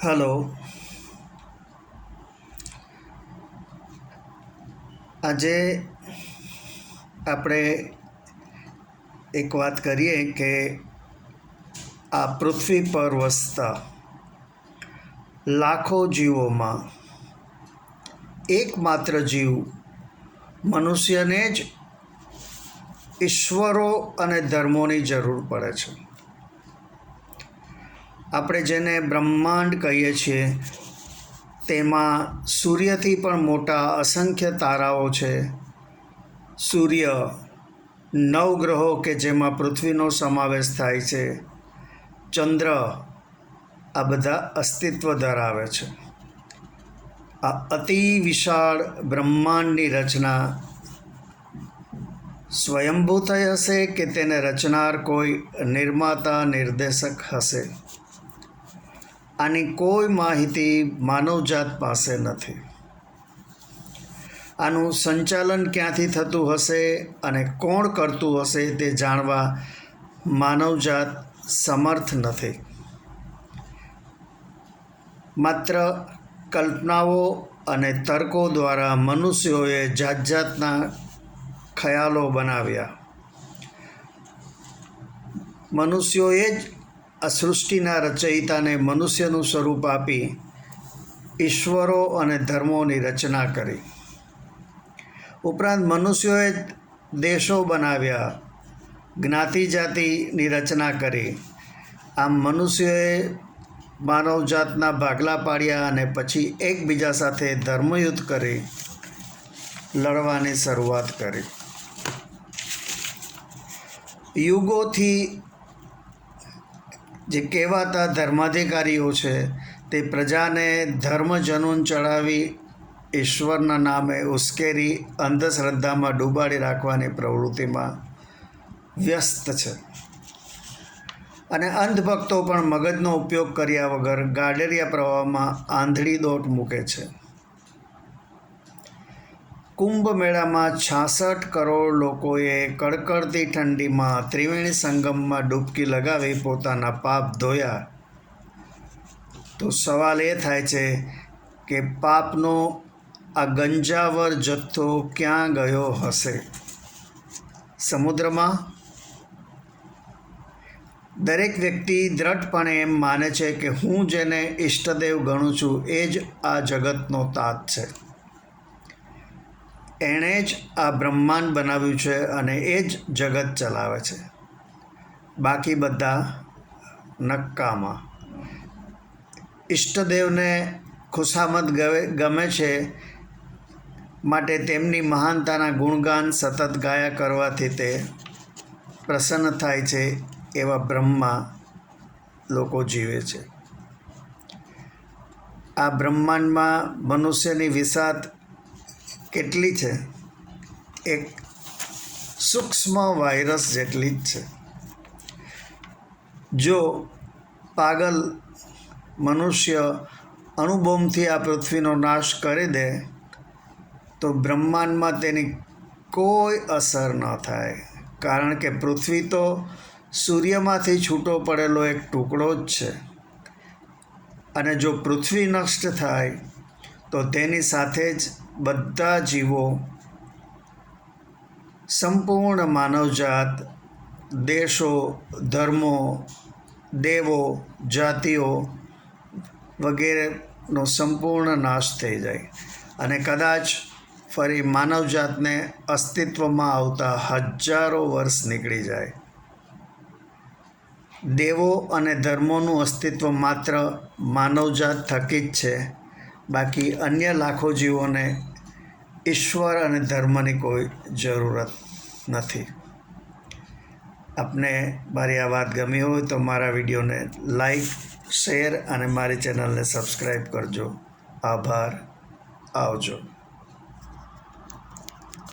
Hello. આજે આપણે એક વાત કરીએ કે આ પૃથ્વી પર વસતા લાખો જીવોમાં એકમાત્ર જીવ મનુષ્યને જ ઈશ્વરો અને ધર્મોની જરૂર પડે છે. આપણે જેને બ્રહ્માંડ કહીએ છીએ તેમાં સૂર્યથી પણ મોટા અસંખ્ય તારાઓ છે. સૂર્ય, નવગ્રહો કે જેમાં પૃથ્વીનો સમાવેશ થાય છે, ચંદ્ર, આ બધા અસ્તિત્વ ધરાવે છે. આ અતિ વિશાળ બ્રહ્માંડની રચના સ્વયંભૂ થઈ હશે કે તેને રચનાર કોઈ નિર્માતા નિર્દેશક હશે? આની કોઈ માહિતી માનવજાત પાસે નથી. આનું સંચાલન ક્યાંથી થતું હશે અને કોણ કરતું હશે તે જાણવા માનવજાત સમર્થ નથી. માત્ર કલ્પનાઓ અને તર્કો દ્વારા મનુષ્યોએ જાત જાતના ખ્યાલો બનાવ્યા. મનુષ્યોએ જ આ સૃષ્ટિના રચયિતાને મનુષ્યનું સ્વરૂપ આપી ઈશ્વરો અને ધર્મોની રચના કરી. ઉપરાંત મનુષ્યોએ દેશો બનાવ્યા, જ્ઞાતિ જાતિની રચના કરી. આમ મનુષ્યોએ માનવજાતના ભાગલા પાડ્યા અને પછી એકબીજા સાથે ધર્મયુદ્ધ કરી લડવાની શરૂઆત કરી. યુગોથી જે કહેવાતા ધર્માધિકારીઓ છે તે પ્રજાને ધર્મ જનૂન ચડાવી ઈશ્વરના નામે ઉશ્કેરી અંધશ્રદ્ધામાં ડૂબાડી રાખવાની પ્રવૃત્તિમાં વ્યસ્ત છે. અને અંધભક્તો પણ મગજનો ઉપયોગ કર્યા વગર ગાડરિયા પ્રવાહમાં આંધળી દોટ મૂકે છે. કુંભ મેળામાં 66 કરોડ લોકોએ કડકડતી ઠંડીમાં ત્રિવેણી સંગમમાં ડૂબકી લગાવી પોતાના પાપ ધોયા. તો સવાલ એ થાય છે કે પાપનો આ ગંજાવર જથ્થો ક્યાં ગયો હશે? સમુદ્રમાં? દરેક વ્યક્તિ દ્રઢપણે એમ માને છે કે હું જેને ઈષ્ટદેવ ગણું છું એ જ આ જગતનો તાત છે. એણે જ આ બ્રહ્માંડ બનાવ્યું છે અને એ જ જગત ચલાવે છે. બાકી બધા નક્કામાં. ઈષ્ટદેવને ખુશામત ગમે છે માટે તેમની મહાનતાના ગુણગાન સતત ગાયા કરવાથી તે પ્રસન્ન થાય છે. એવા બ્રહ્મા લોકો જીવે છે. આ બ્રહ્માંડમાં મનુષ્યની વિસાત કેટલી છે? એક સૂક્ષ્મ વાયરસ જેટલી જ છે. જો પાગલ મનુષ્ય અણુબોમ્બથી આ પૃથ્વીનો નાશ કરી દે તો બ્રહ્માંડમાં તેની કોઈ અસર ન થાય, કારણ કે પૃથ્વી તો સૂર્યમાંથી છૂટો પડેલો એક ટુકડો જ છે. અને જો પૃથ્વી નષ્ટ થાય તો તેની સાથે જ બધા જીવો, સંપૂર્ણ માનવજાત, દેશો, ધર્મો, દેવો, જાતિઓ વગેરેનો સંપૂર્ણ નાશ થઈ જાય અને કદાચ ફરી માનવજાતને અસ્તિત્વમાં આવતા હજારો વર્ષ નીકળી જાય. દેવો અને ધર્મોનું અસ્તિત્વ માત્ર માનવજાત થકી જ છે. બાકી અન્ય લાખો જીવોને ઈશ્વર અને ધર્મની કોઈ જરૂરત નથી. આપને મારી આ વાત ગમી હોય તો મારા વિડીયોને લાઈક, શેર અને મારી ચેનલને સબસ્ક્રાઈબ કરજો. આભાર. આવજો.